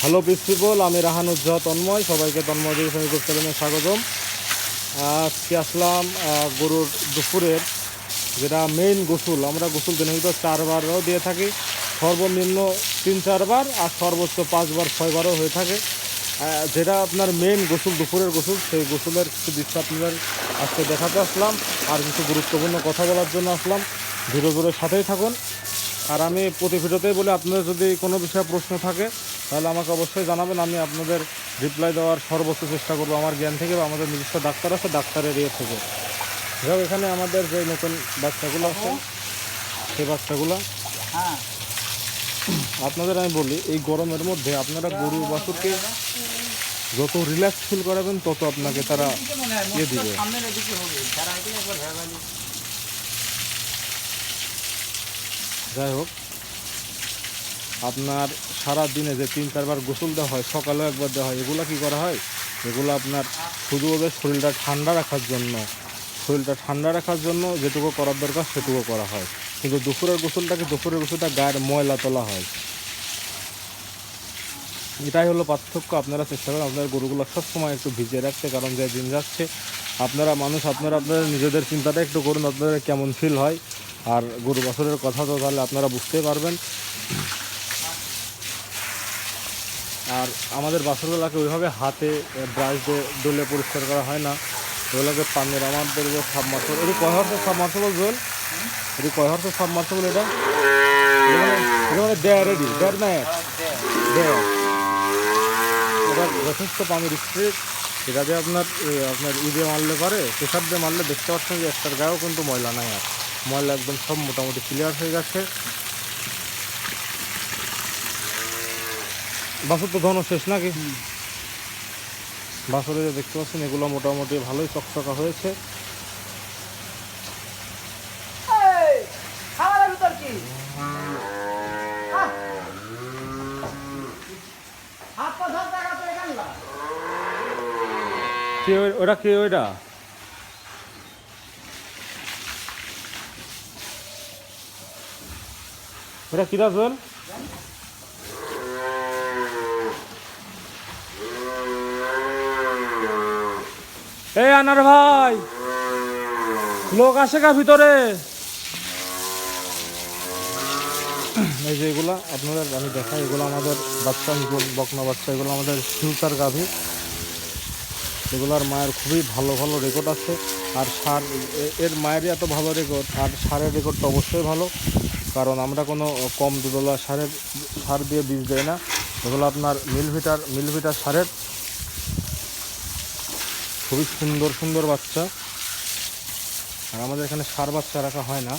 Hello people, আমি রাহানুজ্জাহ তন্ময়। সবাইকে Tanmoy YouTube চ্যানেলে স্বাগতম। আজকে আসলাম গরুর দুপুরের যেটা মেইন গোসল। আমরা গোসল দিনের ভিতর 4 বারও দিয়ে থাকি, সর্বনিম্ন 3-4 বার, আর সর্বোচ্চ 5 বার 6 বারও হয়ে থাকে। যেটা আপনার মেইন গোসল, দুপুরের গোসল, সেই গোসলের কিছু দৃশ্য আপনাদের আজকে দেখাতে আসলাম, আর কিছু গুরুত্বপূর্ণ কথা বলার জন্য আসলাম। ধীরে ধীরে সাথেই থাকুন। আর আমি প্রতি ভিডিওতেই বলি, আপনাদের যদি কোনো বিষয়ে প্রশ্ন থাকে তাহলে আমাকে অবশ্যই জানাবেন। আমি আপনাদের রিপ্লাই দেওয়ার সর্বোচ্চ চেষ্টা করবো আমার জ্ঞান থেকে, বা আমাদের নিজস্ব ডাক্তার আছে, ডাক্তারের ইয়ে থেকে। যাই, এখানে আমাদের যে নতুন বাচ্চাগুলো আছে, সেই বাচ্চাগুলো আপনাদের আমি বলি, এই গরমের মধ্যে আপনারা গরু বাছুরকে যত রিল্যাক্স ফিল করাবেন তত আপনাকে তারা ইয়ে দিবে। যাই হোক, আপনার সারা দিনে যে 3-4 বার গোসল দেওয়া হয়, সকালেও একবার দেওয়া হয়, এগুলো কি করা হয়? এগুলো আপনার শুধু ওদের শরীরটা ঠান্ডা রাখার জন্য যেটুকু করার দরকার সেটুকু করা হয়। কিন্তু দুপুরের গোসলটা গায়ের ময়লা তোলা হয়। এটাই হলো পার্থক্য। আপনারা চেষ্টা করেন আপনার গরুগুলো সবসময় একটু ভিজিয়ে রাখতে, কারণ যে দিন যাচ্ছে আপনারা আপনাদের নিজেদের চিন্তাটা একটু করুন, আপনাদের কেমন ফিল হয়। আর গরু বাছুরের কথা তো তাহলে আপনারা বুঝতেই পারবেন। আর আমাদের বাছুরগুলোকে ওইভাবে হাতে ব্রাশ দিয়ে ডলে পরিষ্কার করা হয় না। ওগুলোকে পানির, আমাদের যে সাবমার্সেবল, এটি কয় হর্সের সাবমার্সেবল জল, এটি কয় হর্সের সাবমার্সেবল, এটা মানে দেড় না দেড়। এটা যথেষ্ট পানির স্ট্রিট। এটা দিয়ে আপনার দিয়ে মারলে পারে, প্রেশার দিয়ে মারলে দেখতে পাচ্ছেন যে একটার গায়েও কিন্তু ময়লা নাই। আর ময়লা একদম সব মোটামুটি ক্লিয়ার হয়ে গেছে। বাছুর তো ধনো শেষ নাকি? বাছুরে যে দেখতে পাচ্ছেন এগুলো মোটামুটি ভালোই চকচকা হয়েছে। ওটা কি? ওইটা ওটা কিরা জল? এই আনার ভাই, লোক আসে কা ভিতরে? এই যে এগুলা আপনাদের আমি দেখাই, এগুলো আমাদের বাচ্চা, বকনা বাচ্চা, এগুলো আমাদের ফিউচার গাভী। এগুলার মায়ের খুবই ভালো ভালো রেকর্ড আছে। আর সার, এর মায়েরই এত ভালো রেকর্ড, আর সারের রেকর্ডটা অবশ্যই ভালো, কারণ আমরা কোনো কম দুধওয়ালা সার দিয়ে বীজ দেয় না। এগুলো আপনার মিলভিটার সারের খুবই সুন্দর বাচ্চা। আর আমাদের এখানে সার বাচ্চা রাখা হয় না,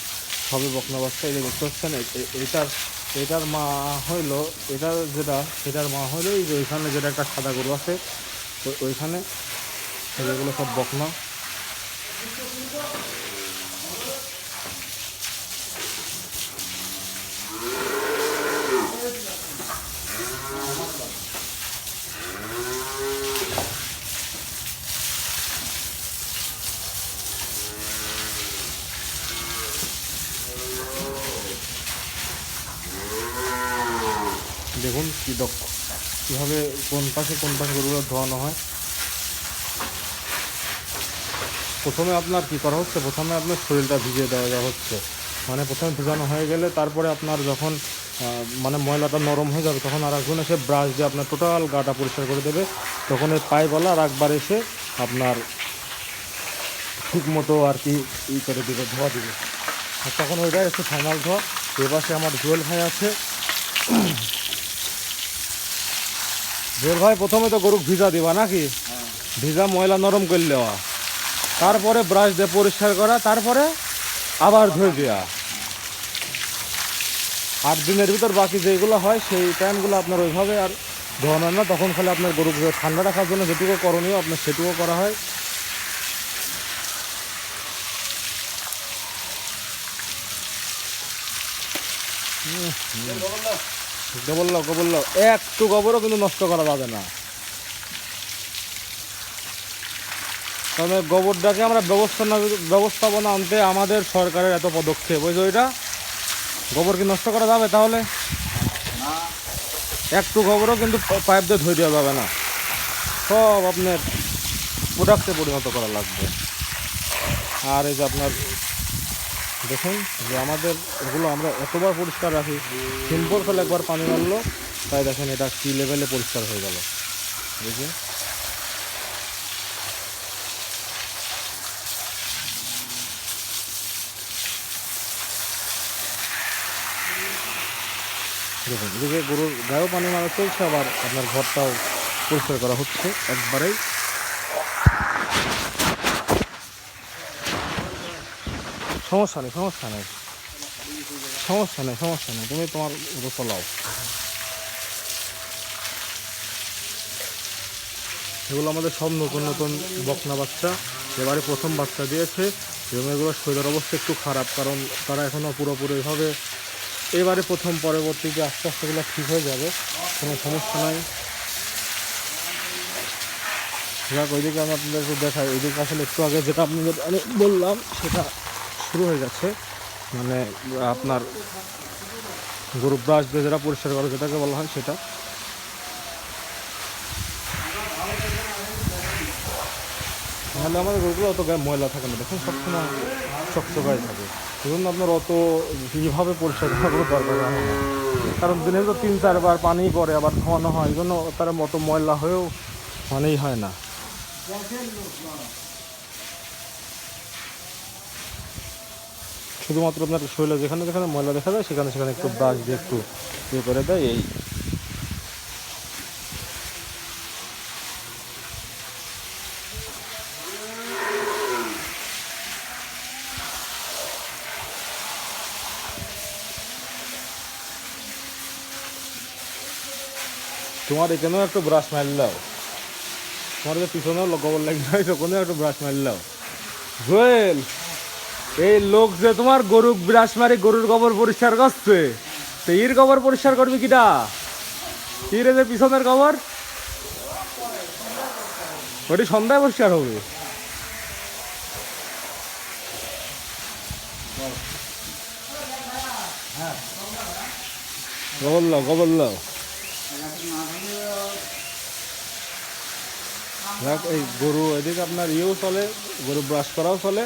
সবই বকনা বাচ্চা। এই যে দেখতে পাচ্ছেন, এটার মা হইলো, সেটার মা হইলো এই যে ওইখানে যেটা একটা সাদা গরু আছে, ওইখানে এগুলো সব বকনা। দেখুন কি দক্ষ, কীভাবে কোন পাশে গরুগুলো ধোয়ানো হয়। প্রথমে আপনার কি করা হচ্ছে, প্রথমে আপনার শরীরটা ভিজিয়ে দেওয়া হচ্ছে। মানে প্রথমে ভিজানো হয়ে গেলে তারপরে আপনার যখন মানে ময়লাটা নরম হয়ে যাবে, তখন আর একজন এসে ব্রাশ দিয়ে আপনার টোটাল গাটা পরিষ্কার করে দেবে। তখন এই পাইপওয়ালা আর একবার এসে আপনার ঠিক মতো আর কি করে দেবে, ধোয়া দিবে। আর তখন ওইটা একটু ফাইনাল ধোয়া। এ পাশে আমার জুয়েল ভাই আছে। জুয়েল ভাই, প্রথমে তো গরু ভিজা দিবা নাকি? ভিজা ময়লা নরম করে দেওয়া, তারপরে ব্রাশ দিয়ে পরিষ্কার করা, তারপরে আবার ধুয়ে দেওয়া। 8 দিনের ভিতর বাকি যেগুলো হয় সেই টাইমগুলো আপনার ওইভাবে আর ধোয়ানো না। তখন খালি আপনার গরুকে ঠান্ডা রাখার জন্য যেটুকু করণীয় আপনার সেটুকু করা হয়। গোবর একটু গোবরও কিন্তু নষ্ট করা যাবে না। তবে গোবরটাকে আমরা ব্যবস্থাপনা আনতে আমাদের সরকারের এত পদক্ষেপ, ওই যে ওইটা গোবর কি নষ্ট করা যাবে তাহলে? একটু গোবরও কিন্তু পাইপ দিয়ে ধুয়ে দেওয়া যাবে না, সব আপনার প্রোডাক্টে পরিণত করা লাগবে। আর এই যে আপনার দেখুন যে আমাদের এগুলো আমরা এতবার পরিষ্কার রাখি, সিম্পল ফেলে একবার পানি মারলো, তাই দেখেন এটা কী লেভেলে পরিষ্কার হয়ে গেল। দেখি দেখুন, এদিকে গরুর গায়েও পানি মারা চলছে, আবার আপনার ঘরটাও পরিষ্কার করা হচ্ছে একবারেই। সমস্যা নেই, সমস্যা নেই, সমস্যা নেই, সমস্যা নেই, তুমি তোমার মতো চলাও। এগুলো আমাদের সব নতুন নতুন বকনা বাচ্চা, এবারে প্রথম বাচ্চা দিয়েছে এবং এগুলোর শরীরের অবস্থা একটু খারাপ, কারণ তারা এখনও পুরোপুরিভাবে এবারে প্রথম, পরবর্তীতে আস্তে আস্তে এগুলো ঠিক হয়ে যাবে, কোনো সমস্যা নাই। যাক, ওইদিকে আমি আপনাদের একটু দেখাই, ওইদিকে আসলে একটু আগে যেটা আপনাদের আমি বললাম সেটা শুরু হয়ে গেছে, মানে আপনার গরু ব্রাশ দিয়ে যেটা পরিষ্কার করে যেটাকে বলা হয় সেটা। নাহলে আমাদের গরুগুলো অত গায়ে ময়লা থাকে না, দেখুন সবসময় চকচকাই থাকে, ধরুন আপনার অত এইভাবে পরিষ্কার করার কোনো দরকার হয় না, কারণ দিনে তো 3-4 বার পানি পরে আবার খাওয়ানো হয়, এই জন্য তার মতো ময়লা হয়েও মানেই হয় না। শুধুমাত্র আপনার শরীরে যেখানে যেখানে ময়লা দেখা যায় সেখানে সেখানে একটু ব্রাশ দিয়ে একটু ইয়ে করে দেয়, এই। তোমার এখানেও একটু ব্রাশ মারলাও, তোমার যে পিছনেও গোবর লাগবে ওখানেও একটু ব্রাশ মারলাও। জোয়েল, এই লোক যে তোমার গরু ব্রাশ মারি গরুর গোবর পরিষ্কার করছে, তো এর গোবর পরিষ্কার করবি কিটা? এর যে পিছনের গোবর ওটি সন্ধ্যায় পরিষ্কার হবে। গোবর লাও, গোবর লাও। দেখ, এই গরু এদিকে আপনার ইয়েও চলে, গরু ব্রাশ করাও চলে,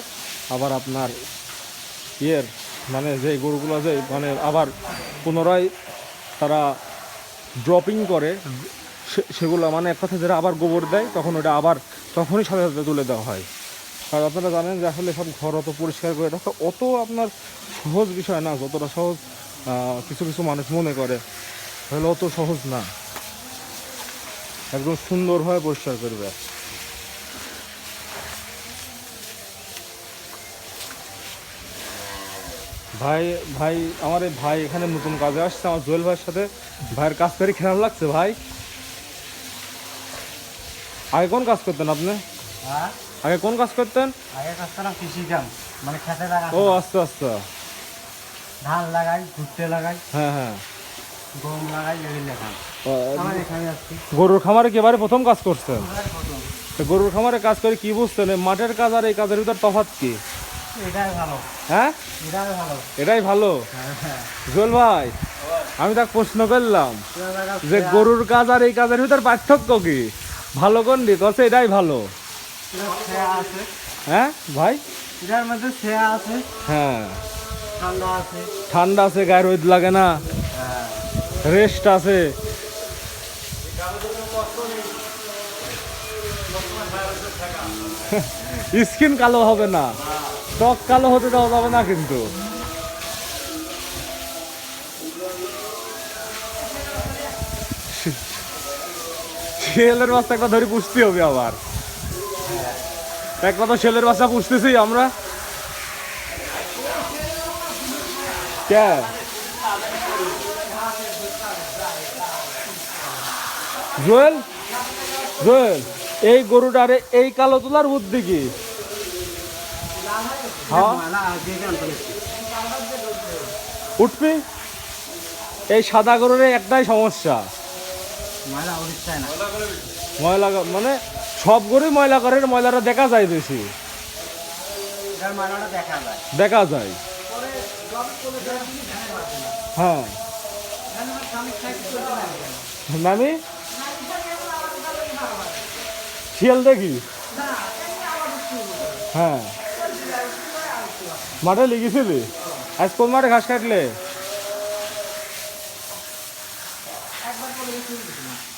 আবার আপনার ইয়ের মানে যে গরুগুলো যে মানে আবার পুনরায় তারা ড্রপিং করে সেগুলো মানে এক কথা যারা আবার গোবর দেয় তখন ওটা আবার তখনই সাথে সাথে তুলে দেওয়া হয়। আর আপনারা জানেন যে আসলে সব ঘর অত পরিষ্কার করে রাখা অত আপনার সহজ বিষয় না, যতটা সহজ কিছু কিছু মানুষ মনে করে, তাহলে অত সহজ না, একদম সুন্দরভাবে পরিষ্কার করবে। ভাই ভাই আমার এই ভাই এখানে নতুন কাজে আসছে, আমার জুয়েল ভাইয়ের সাথে ভাইয়ের কাজ করে খেয়াল লাগছে। ভাই আগে কোন কাজ করতেন আপনি? আগে কোন কাজ করতেন? আগে কাজ করলাম কৃষি কাজ, মানে খেতে লাগাই। ও আচ্ছা আচ্ছা, ধান লাগাই, ভুট্টে লাগাই, হ্যাঁ হ্যাঁ, গম লাগাই, এগুলো লাগাই। আমার এখানে আসছি গরুর খামারে কি এবারে প্রথম কাজ করছেন? তো গরুর খামারে কাজ করে কি বুঝছেন এই মাঠের কাজ আর এই কাজের ভিতর তফাৎ কি? এটাই ভালো, হ্যাঁ এটাই ভালো। এটাই ভালো। জুয়েল ভাই, আমি তাকে প্রশ্ন করলাম যে গরুর কাজ আর এই কাজের ভিতর পার্থক্য কি, ভালো কোনটি? কছে এটাই ভালো। ছেয়া আছে, হ্যাঁ ভাই, এটার মধ্যে ছেয়া আছে, হ্যাঁ ঠান্ডা আছে, ঠান্ডা আছে, গায়ে রোদ লাগে না, রেস্ট আছে। স্কিন কালো হবে না, ত্বক কালো হতে দেওয়া যাবে না কিন্তু। শেলের বাচ্চা একটা ধরে পুষতে হবে আবার, এক কথা শেলের বাচ্চা পুষতেছি আমরা। কে জুয়েল, জুয়েল এই গরুটারে এই কালো তোলার বুদ্ধি কি? হ্যাঁ উঠবি, এই সাদা গরুর একটাই সমস্যা, ময়লা মানে সব গরুই ময়লা করে, ময়লাটা দেখা যায় বেশি, দেখা যায়। হ্যাঁ নামি শিয়াল দেখি হ্যাঁ মাঠে লেগেছিলি আজ কোন মাঠে ঘাস কাটলে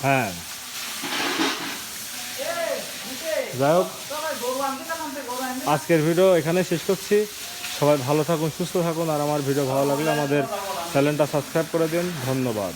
হ্যাঁ যাই হোক আজকের ভিডিও এখানে শেষ করছি সবাই ভালো থাকুন সুস্থ থাকুন আর আমার ভিডিও ভালো লাগলে আমাদের চ্যানেলটা সাবস্ক্রাইব করে দিন ধন্যবাদ।